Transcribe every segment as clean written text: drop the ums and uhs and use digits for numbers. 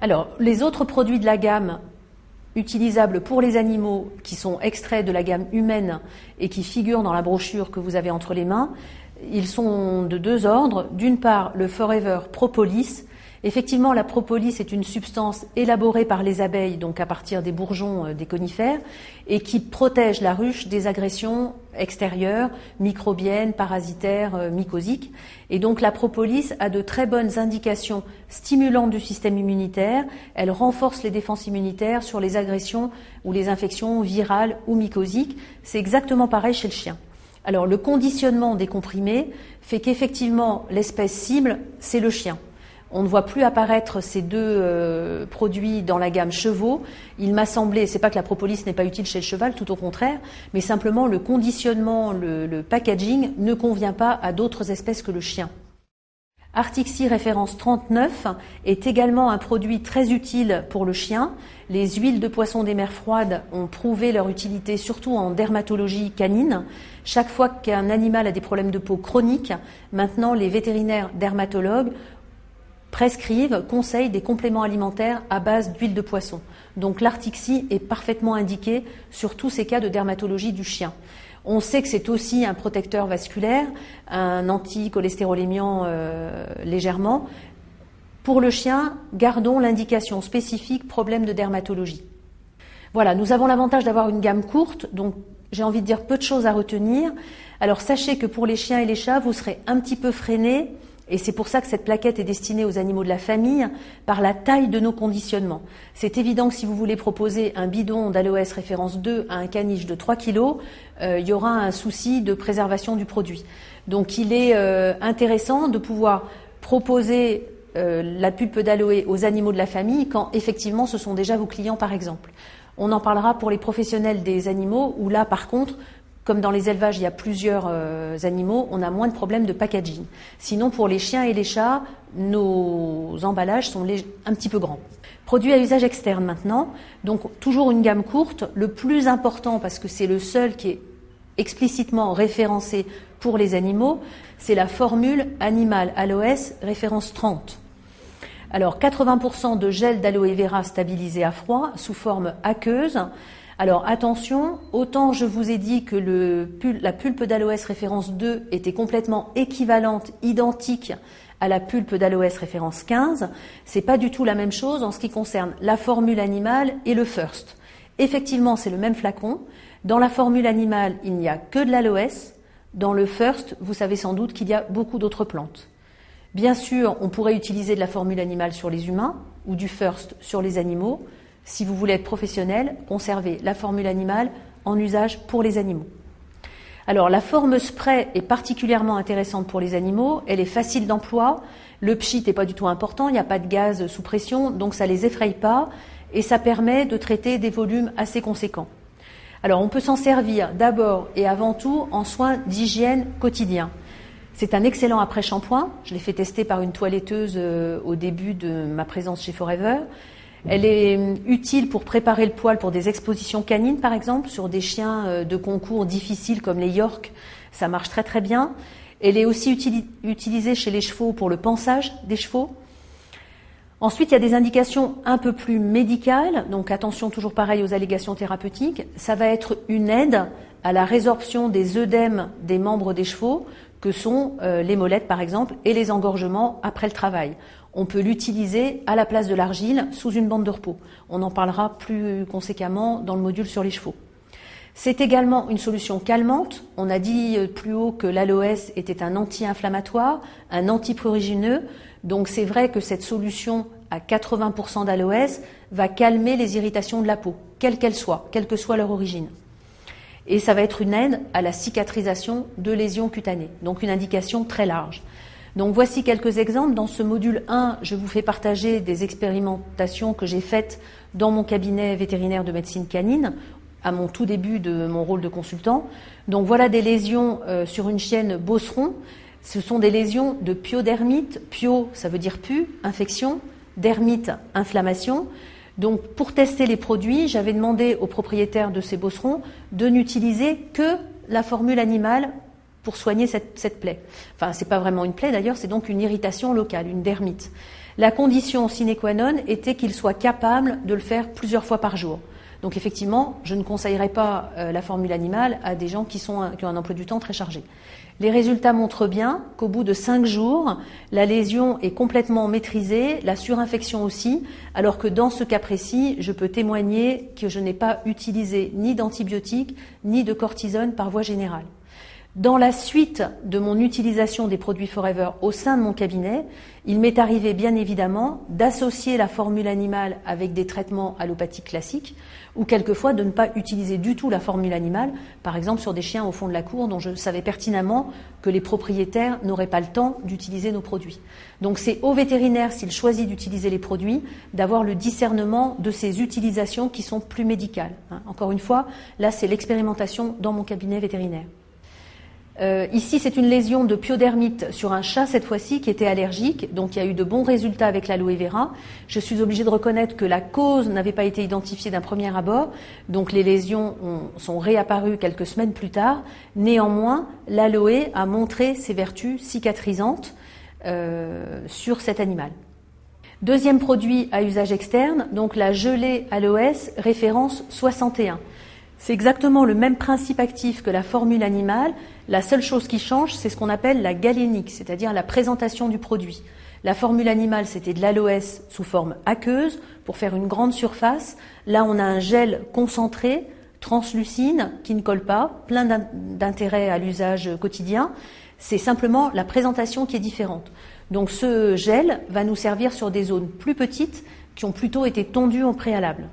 Alors, les autres produits de la gamme utilisables pour les animaux qui sont extraits de la gamme humaine et qui figurent dans la brochure que vous avez entre les mains, ils sont de deux ordres. D'une part, le Forever Propolis. Effectivement, la propolis est une substance élaborée par les abeilles, donc à partir des bourgeons des conifères, et qui protège la ruche des agressions extérieures, microbiennes, parasitaires, mycosiques. Et donc la propolis a de très bonnes indications stimulantes du système immunitaire. Elle renforce les défenses immunitaires sur les agressions ou les infections virales ou mycosiques. C'est exactement pareil chez le chien. Alors le conditionnement des comprimés fait qu'effectivement l'espèce cible, c'est le chien. On ne voit plus apparaître ces deux produits dans la gamme chevaux. Il m'a semblé, c'est pas que la propolis n'est pas utile chez le cheval, tout au contraire, mais simplement le conditionnement, le packaging ne convient pas à d'autres espèces que le chien. Artixi référence 39 est également un produit très utile pour le chien. Les huiles de poisson des mers froides ont prouvé leur utilité surtout en dermatologie canine. Chaque fois qu'un animal a des problèmes de peau chroniques, maintenant les vétérinaires dermatologues prescrivent, conseillent des compléments alimentaires à base d'huile de poisson. Donc l'Artixi est parfaitement indiqué sur tous ces cas de dermatologie du chien. On sait que c'est aussi un protecteur vasculaire, un anticholestérolémiant légèrement. Pour le chien, gardons l'indication spécifique problème de dermatologie. Voilà, nous avons l'avantage d'avoir une gamme courte, donc j'ai envie de dire peu de choses à retenir. Alors sachez que pour les chiens et les chats, vous serez un petit peu freinés. Et c'est pour ça que cette plaquette est destinée aux animaux de la famille par la taille de nos conditionnements. C'est évident que si vous voulez proposer un bidon d'aloès référence 2 à un caniche de 3 kg, il y aura un souci de préservation du produit. Donc il est intéressant de pouvoir proposer la pulpe d'aloe aux animaux de la famille quand effectivement ce sont déjà vos clients par exemple. On en parlera pour les professionnels des animaux où là par contre, comme dans les élevages, il y a plusieurs animaux, on a moins de problèmes de packaging. Sinon, pour les chiens et les chats, nos emballages sont un petit peu grands. Produits à usage externe maintenant. Donc, toujours une gamme courte. Le plus important, parce que c'est le seul qui est explicitement référencé pour les animaux, c'est la formule Animal Aloès référence 30. Alors, 80% de gel d'aloe vera stabilisé à froid sous forme aqueuse. Alors attention, autant je vous ai dit que la pulpe d'aloès référence 2 était complètement équivalente, identique à la pulpe d'aloès référence 15, c'est pas du tout la même chose en ce qui concerne la formule animale et le first. Effectivement, c'est le même flacon. Dans la formule animale, il n'y a que de l'aloès. Dans le first, vous savez sans doute qu'il y a beaucoup d'autres plantes. Bien sûr, on pourrait utiliser de la formule animale sur les humains ou du first sur les animaux. Si vous voulez être professionnel, conservez la formule animale en usage pour les animaux. Alors la forme spray est particulièrement intéressante pour les animaux, elle est facile d'emploi, le pchit n'est pas du tout important, il n'y a pas de gaz sous pression, donc ça ne les effraie pas et ça permet de traiter des volumes assez conséquents. Alors on peut s'en servir d'abord et avant tout en soins d'hygiène quotidien. C'est un excellent après-shampoing, je l'ai fait tester par une toiletteuse au début de ma présence chez Forever. Elle est utile pour préparer le poil pour des expositions canines, par exemple, sur des chiens de concours difficiles comme les York. Ça marche très très bien. Elle est aussi utilisée chez les chevaux pour le pansage des chevaux. Ensuite, il y a des indications un peu plus médicales. Donc attention toujours pareil aux allégations thérapeutiques. Ça va être une aide à la résorption des œdèmes des membres des chevaux, que sont les molettes par exemple, et les engorgements après le travail. On peut l'utiliser à la place de l'argile sous une bande de repos. On en parlera plus conséquemment dans le module sur les chevaux. C'est également une solution calmante. On a dit plus haut que l'aloès était un anti-inflammatoire, un antiprurigineux. Donc c'est vrai que cette solution à 80% d'aloès va calmer les irritations de la peau, quelles qu'elles soient, quelle que soit leur origine. Et ça va être une aide à la cicatrisation de lésions cutanées. Donc une indication très large. Donc voici quelques exemples. Dans ce module 1, je vous fais partager des expérimentations que j'ai faites dans mon cabinet vétérinaire de médecine canine, à mon tout début de mon rôle de consultant. Donc voilà des lésions sur une chienne Beauceron. Ce sont des lésions de pyodermite. Pyo, ça veut dire pu, infection. Dermite, inflammation. Donc pour tester les produits, j'avais demandé aux propriétaires de ces Beaucerons de n'utiliser que la formule animale pour soigner cette plaie. Enfin, c'est pas vraiment une plaie d'ailleurs, c'est donc une irritation locale, une dermite. La condition sine qua non était qu'il soit capable de le faire plusieurs fois par jour. Donc effectivement, je ne conseillerais pas la formule animale à des gens qui ont un emploi du temps très chargé. Les résultats montrent bien qu'au bout de 5 jours, la lésion est complètement maîtrisée, la surinfection aussi, alors que dans ce cas précis, je peux témoigner que je n'ai pas utilisé ni d'antibiotiques ni de cortisone par voie générale. Dans la suite de mon utilisation des produits Forever au sein de mon cabinet, il m'est arrivé bien évidemment d'associer la formule animale avec des traitements allopathiques classiques ou quelquefois de ne pas utiliser du tout la formule animale, par exemple sur des chiens au fond de la cour dont je savais pertinemment que les propriétaires n'auraient pas le temps d'utiliser nos produits. Donc c'est au vétérinaire, s'il choisit d'utiliser les produits, d'avoir le discernement de ces utilisations qui sont plus médicales. Encore une fois, là c'est l'expérimentation dans mon cabinet vétérinaire. Ici, c'est une lésion de pyodermite sur un chat cette fois-ci qui était allergique, donc il y a eu de bons résultats avec l'aloe vera. Je suis obligée de reconnaître que la cause n'avait pas été identifiée d'un premier abord, donc les lésions sont réapparues quelques semaines plus tard. Néanmoins, l'aloe a montré ses vertus cicatrisantes sur cet animal. Deuxième produit à usage externe, donc la gelée aloès référence 61. C'est exactement le même principe actif que la formule animale. La seule chose qui change, c'est ce qu'on appelle la galénique, c'est-à-dire la présentation du produit. La formule animale, c'était de l'aloès sous forme aqueuse pour faire une grande surface. Là, on a un gel concentré, translucide, qui ne colle pas, plein d'intérêt à l'usage quotidien. C'est simplement la présentation qui est différente. Donc ce gel va nous servir sur des zones plus petites qui ont plutôt été tondues au préalable.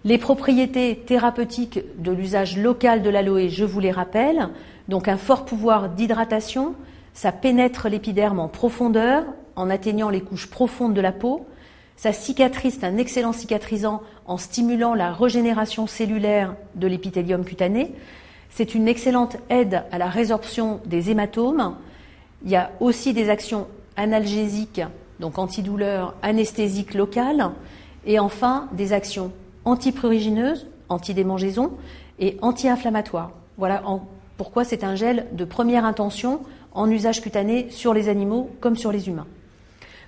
Les propriétés thérapeutiques de l'usage local de l'aloe, je vous les rappelle. Donc un fort pouvoir d'hydratation, ça pénètre l'épiderme en profondeur en atteignant les couches profondes de la peau. Ça cicatrise, c'est un excellent cicatrisant en stimulant la régénération cellulaire de l'épithélium cutané. C'est une excellente aide à la résorption des hématomes. Il y a aussi des actions analgésiques, donc antidouleurs, anesthésiques locales, et enfin des actions antiprurigineuses, antidémangeaisons et anti-inflammatoires. Voilà pourquoi c'est un gel de première intention en usage cutané sur les animaux comme sur les humains.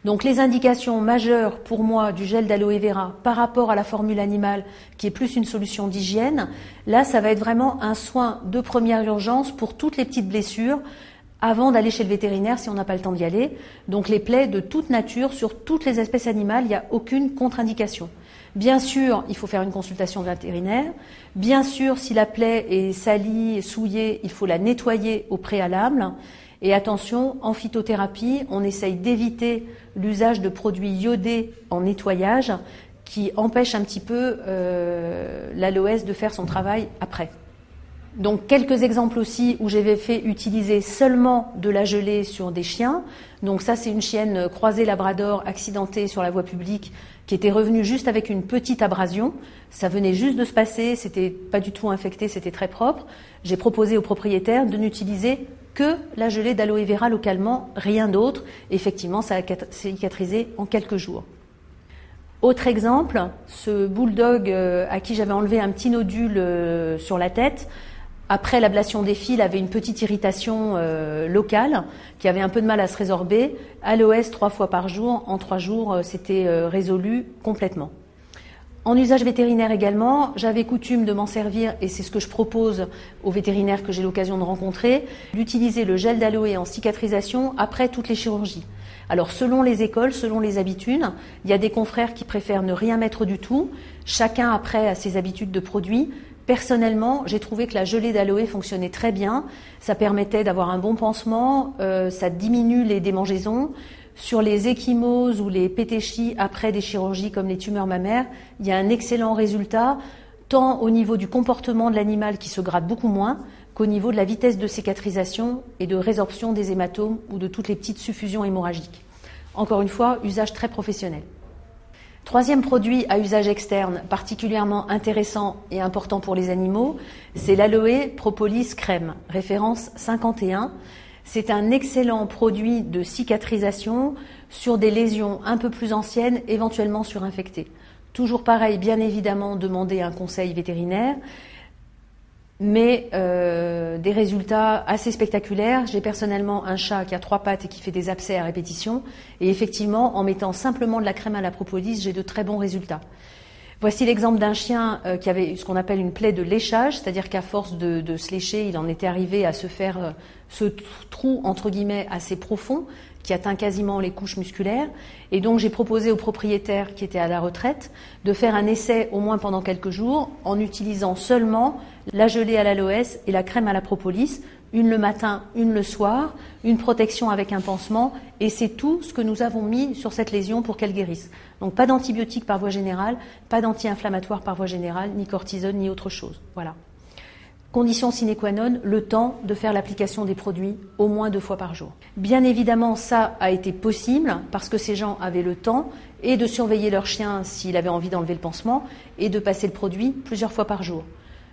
Donc les indications majeures pour moi du gel d'aloe vera par rapport à la formule animale qui est plus une solution d'hygiène, là ça va être vraiment un soin de première urgence pour toutes les petites blessures avant d'aller chez le vétérinaire si on n'a pas le temps d'y aller. Donc les plaies de toute nature sur toutes les espèces animales, il n'y a aucune contre-indication. Bien sûr, il faut faire une consultation vétérinaire. Bien sûr, si la plaie est salie, souillée, il faut la nettoyer au préalable. Et attention, en phytothérapie, on essaye d'éviter l'usage de produits iodés en nettoyage qui empêchent un petit peu l'aloès de faire son travail après. Donc quelques exemples aussi où j'avais fait utiliser seulement de la gelée sur des chiens. Donc ça c'est une chienne croisée labrador accidentée sur la voie publique qui était revenue juste avec une petite abrasion. Ça venait juste de se passer, c'était pas du tout infecté, c'était très propre. J'ai proposé au propriétaire de n'utiliser que la gelée d'aloe vera localement, rien d'autre. Effectivement, ça a cicatrisé en quelques jours. Autre exemple, ce bulldog à qui j'avais enlevé un petit nodule sur la tête, après l'ablation des fils, avait une petite irritation locale qui avait un peu de mal à se résorber. Aloès 3 fois par jour, en 3 jours, c'était résolu complètement. En usage vétérinaire également, j'avais coutume de m'en servir, et c'est ce que je propose aux vétérinaires que j'ai l'occasion de rencontrer, d'utiliser le gel d'aloe en cicatrisation après toutes les chirurgies. Alors selon les écoles, selon les habitudes, il y a des confrères qui préfèrent ne rien mettre du tout, chacun après a ses habitudes de produits. Personnellement, j'ai trouvé que la gelée d'aloe fonctionnait très bien, ça permettait d'avoir un bon pansement, ça diminue les démangeaisons. Sur les ecchymoses ou les pétéchies après des chirurgies comme les tumeurs mammaires, il y a un excellent résultat, tant au niveau du comportement de l'animal qui se gratte beaucoup moins, qu'au niveau de la vitesse de cicatrisation et de résorption des hématomes ou de toutes les petites suffusions hémorragiques. Encore une fois, usage très professionnel. Troisième produit à usage externe particulièrement intéressant et important pour les animaux, c'est l'aloe propolis crème, référence 51. C'est un excellent produit de cicatrisation sur des lésions un peu plus anciennes, éventuellement surinfectées. Toujours pareil, bien évidemment, demander un conseil vétérinaire. mais des résultats assez spectaculaires. J'ai personnellement un chat qui a 3 pattes et qui fait des abcès à répétition, et effectivement, en mettant simplement de la crème à la propolis, j'ai de très bons résultats. Voici l'exemple d'un chien qui avait ce qu'on appelle une plaie de léchage, c'est-à-dire qu'à force de se lécher, il en était arrivé à se faire ce trou, entre guillemets, assez profond, qui atteint quasiment les couches musculaires. Et donc j'ai proposé au propriétaire qui était à la retraite de faire un essai au moins pendant quelques jours en utilisant seulement la gelée à l'aloès et la crème à la propolis, une le matin, une le soir, une protection avec un pansement, et c'est tout ce que nous avons mis sur cette lésion pour qu'elle guérisse. Donc pas d'antibiotiques par voie générale, pas d'anti-inflammatoires par voie générale, ni cortisone, ni autre chose. Voilà. Condition sine qua non, le temps de faire l'application des produits au moins 2 fois par jour. Bien évidemment, ça a été possible parce que ces gens avaient le temps et de surveiller leur chien s'il avait envie d'enlever le pansement et de passer le produit plusieurs fois par jour.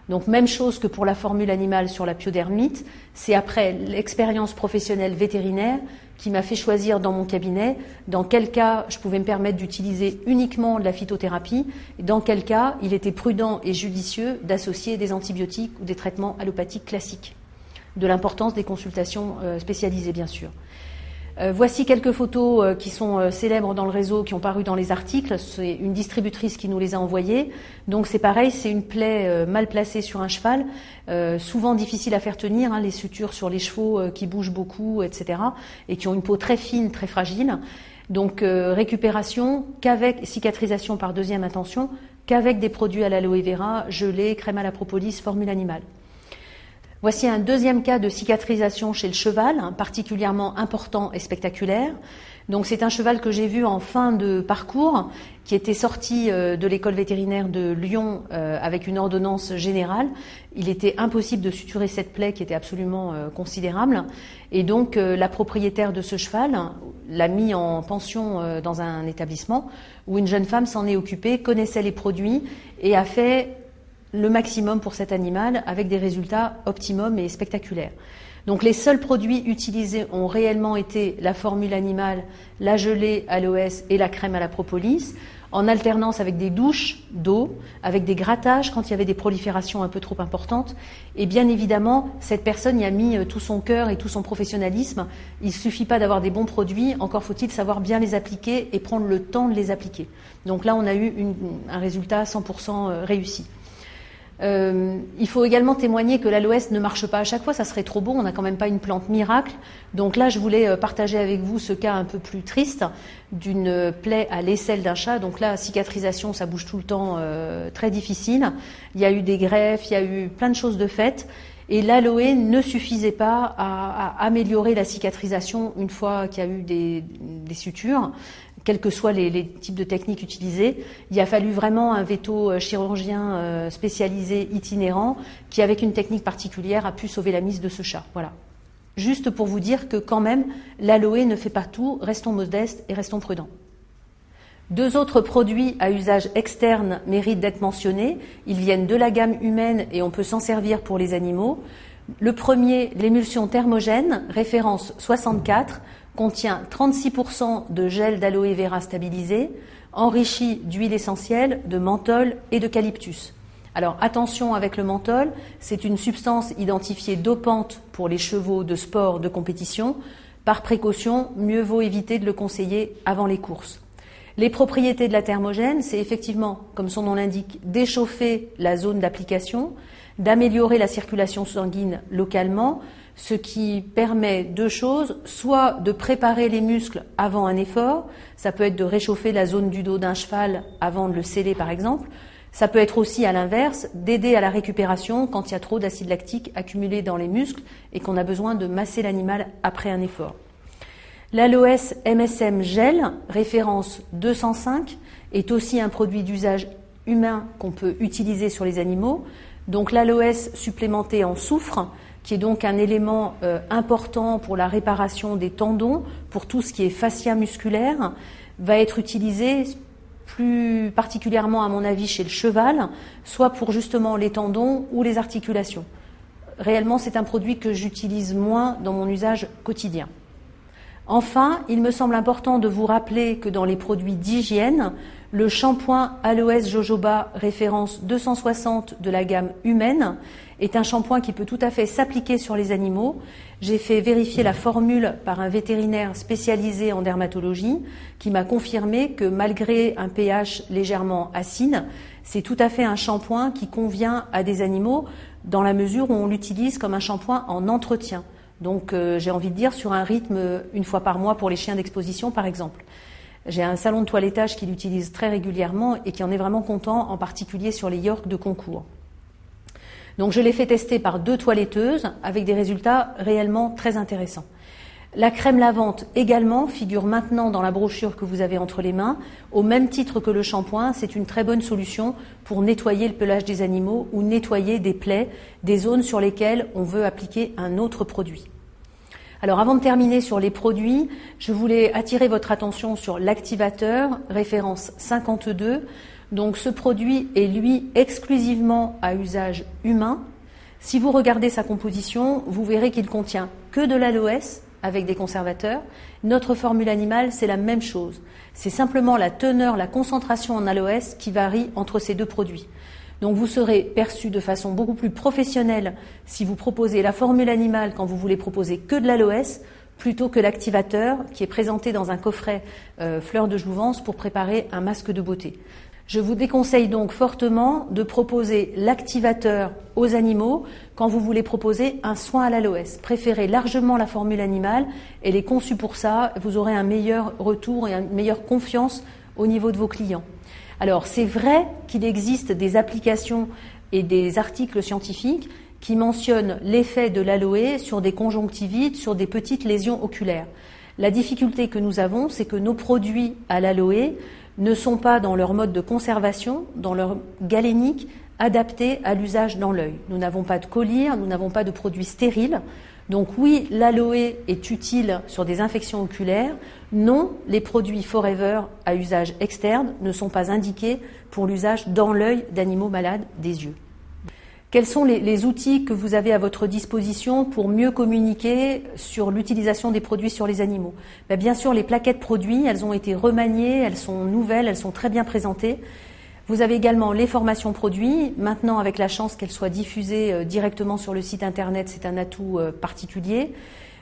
Donc même chose que pour la formule animale sur la pyodermite, c'est après l'expérience professionnelle vétérinaire qui m'a fait choisir dans mon cabinet dans quel cas je pouvais me permettre d'utiliser uniquement de la phytothérapie et dans quel cas il était prudent et judicieux d'associer des antibiotiques ou des traitements allopathiques classiques. De l'importance des consultations spécialisées bien sûr. Voici quelques photos qui sont célèbres dans le réseau, qui ont paru dans les articles. C'est une distributrice qui nous les a envoyées. Donc c'est pareil, c'est une plaie mal placée sur un cheval, souvent difficile à faire tenir, les sutures sur les chevaux qui bougent beaucoup, etc. et qui ont une peau très fine, très fragile. Donc récupération qu'avec cicatrisation par deuxième intention, qu'avec des produits à l'aloe vera, gelée, crème à la propolis, formule animale. Voici un deuxième cas de cicatrisation chez le cheval, particulièrement important et spectaculaire. Donc c'est un cheval que j'ai vu en fin de parcours, qui était sorti de l'école vétérinaire de Lyon avec une ordonnance générale. Il était impossible de suturer cette plaie qui était absolument considérable. Et donc la propriétaire de ce cheval l'a mis en pension dans un établissement où une jeune femme s'en est occupée, connaissait les produits et a fait le maximum pour cet animal avec des résultats optimums et spectaculaires. Donc les seuls produits utilisés ont réellement été la formule animale, la gelée aloès et la crème à la propolis, en alternance avec des douches d'eau, avec des grattages quand il y avait des proliférations un peu trop importantes. Et bien évidemment, cette personne y a mis tout son cœur et tout son professionnalisme. Il ne suffit pas d'avoir des bons produits, encore faut-il savoir bien les appliquer et prendre le temps de les appliquer. Donc là, on a eu un résultat 100% réussi. Il faut également témoigner que l'aloès ne marche pas à chaque fois, ça serait trop beau, on n'a quand même pas une plante miracle. Donc là, je voulais partager avec vous ce cas un peu plus triste d'une plaie à l'aisselle d'un chat. Donc là, cicatrisation, ça bouge tout le temps, très difficile. Il y a eu des greffes, il y a eu plein de choses de faites. Et l'aloe ne suffisait pas à améliorer la cicatrisation une fois qu'il y a eu des sutures, quels que soient les types de techniques utilisées. Il a fallu vraiment un véto-chirurgien spécialisé itinérant qui, avec une technique particulière, a pu sauver la mise de ce chat. Voilà. Juste pour vous dire que quand même, l'aloe ne fait pas tout, restons modestes et restons prudents. 2 autres produits à usage externe méritent d'être mentionnés. Ils viennent de la gamme humaine et on peut s'en servir pour les animaux. Le premier, l'émulsion thermogène, référence 64, contient 36% de gel d'aloe vera stabilisé, enrichi d'huile essentielle, de menthol et d'eucalyptus. Alors attention avec le menthol, c'est une substance identifiée dopante pour les chevaux de sport de compétition. Par précaution, mieux vaut éviter de le conseiller avant les courses. Les propriétés de la thermogène, c'est effectivement, comme son nom l'indique, d'échauffer la zone d'application, d'améliorer la circulation sanguine localement, ce qui permet 2 choses, soit de préparer les muscles avant un effort, ça peut être de réchauffer la zone du dos d'un cheval avant de le seller par exemple, ça peut être aussi à l'inverse, d'aider à la récupération quand il y a trop d'acide lactique accumulé dans les muscles et qu'on a besoin de masser l'animal après un effort. L'aloès MSM gel, référence 205, est aussi un produit d'usage humain qu'on peut utiliser sur les animaux. Donc l'aloès supplémenté en soufre, qui est donc un élément important pour la réparation des tendons, pour tout ce qui est fascia musculaire, va être utilisé plus particulièrement à mon avis chez le cheval, soit pour justement les tendons ou les articulations. Réellement, c'est un produit que j'utilise moins dans mon usage quotidien. Enfin, il me semble important de vous rappeler que dans les produits d'hygiène, Le shampoing Aloès Jojoba référence 260 de la gamme humaine est un shampoing qui peut tout à fait s'appliquer sur les animaux. J'ai fait vérifier la formule par un vétérinaire spécialisé en dermatologie qui m'a confirmé que malgré un pH légèrement acide, c'est tout à fait un shampoing qui convient à des animaux dans la mesure où on l'utilise comme un shampoing en entretien. Donc j'ai envie de dire sur un rythme une fois par mois pour les chiens d'exposition par exemple. J'ai un salon de toilettage qui l'utilise très régulièrement et qui en est vraiment content, en particulier sur les Yorks de concours. Donc je l'ai fait tester par 2 toiletteuses avec des résultats réellement très intéressants. La crème lavante également figure maintenant dans la brochure que vous avez entre les mains. Au même titre que le shampoing, c'est une très bonne solution pour nettoyer le pelage des animaux ou nettoyer des plaies, des zones sur lesquelles on veut appliquer un autre produit. Alors avant de terminer sur les produits, je voulais attirer votre attention sur l'activateur, référence 52. Donc ce produit est lui exclusivement à usage humain. Si vous regardez sa composition, vous verrez qu'il contient que de l'aloès avec des conservateurs. Notre formule animale, c'est la même chose. C'est simplement la teneur, la concentration en aloès qui varie entre ces 2 produits. Donc vous serez perçu de façon beaucoup plus professionnelle si vous proposez la formule animale quand vous voulez proposer que de l'aloès plutôt que l'activateur qui est présenté dans un coffret fleur de jouvence pour préparer un masque de beauté. Je vous déconseille donc fortement de proposer l'activateur aux animaux quand vous voulez proposer un soin à l'aloès. Préférez largement la formule animale, elle est conçue pour ça, vous aurez un meilleur retour et une meilleure confiance au niveau de vos clients. Alors c'est vrai qu'il existe des applications et des articles scientifiques qui mentionnent l'effet de l'aloe sur des conjonctivites, sur des petites lésions oculaires. La difficulté que nous avons, c'est que nos produits à l'aloe ne sont pas dans leur mode de conservation, dans leur galénique, adaptés à l'usage dans l'œil. Nous n'avons pas de collyre, nous n'avons pas de produits stériles. Donc oui, l'aloe est utile sur des infections oculaires. Non, les produits Forever à usage externe ne sont pas indiqués pour l'usage dans l'œil d'animaux malades des yeux. Quels sont les outils que vous avez à votre disposition pour mieux communiquer sur l'utilisation des produits sur les animaux ? Bien sûr, les plaquettes produits, elles ont été remaniées, elles sont nouvelles, elles sont très bien présentées. Vous avez également les formations produits. Maintenant, avec la chance qu'elles soient diffusées directement sur le site internet, c'est un atout particulier.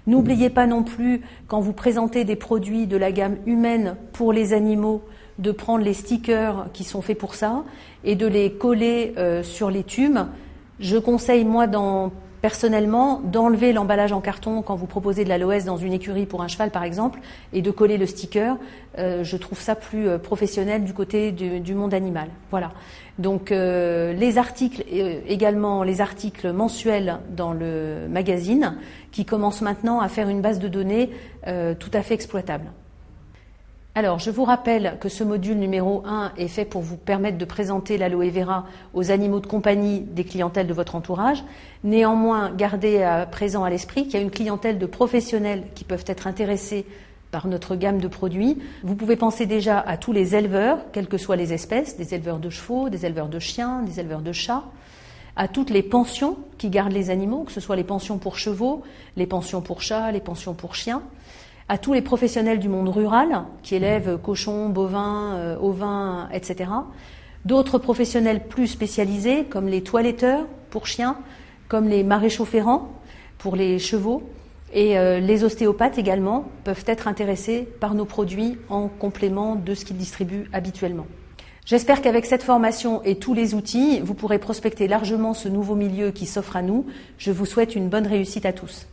N'oubliez pas non plus, quand vous présentez des produits de la gamme humaine pour les animaux, de prendre les stickers qui sont faits pour ça et de les coller sur les tubes. Je conseille, moi, personnellement, d'enlever l'emballage en carton quand vous proposez de l'aloès dans une écurie pour un cheval, par exemple, et de coller le sticker. Je trouve ça plus professionnel du côté du monde animal. Voilà. Donc, les articles, également les articles mensuels dans le magazine, qui commencent maintenant à faire une base de données tout à fait exploitable. Alors, je vous rappelle que ce module numéro 1 est fait pour vous permettre de présenter l'aloe vera aux animaux de compagnie des clientèles de votre entourage. Néanmoins, gardez à présent à l'esprit qu'il y a une clientèle de professionnels qui peuvent être intéressés par notre gamme de produits. Vous pouvez penser déjà à tous les éleveurs, quelles que soient les espèces, des éleveurs de chevaux, des éleveurs de chiens, des éleveurs de chats, à toutes les pensions qui gardent les animaux, que ce soit les pensions pour chevaux, les pensions pour chats, les pensions pour chiens, à tous les professionnels du monde rural qui élèvent cochons, bovins, ovins, etc. D'autres professionnels plus spécialisés comme les toiletteurs pour chiens, comme les maréchaux ferrants pour les chevaux et les ostéopathes également peuvent être intéressés par nos produits en complément de ce qu'ils distribuent habituellement. J'espère qu'avec cette formation et tous les outils, vous pourrez prospecter largement ce nouveau milieu qui s'offre à nous. Je vous souhaite une bonne réussite à tous.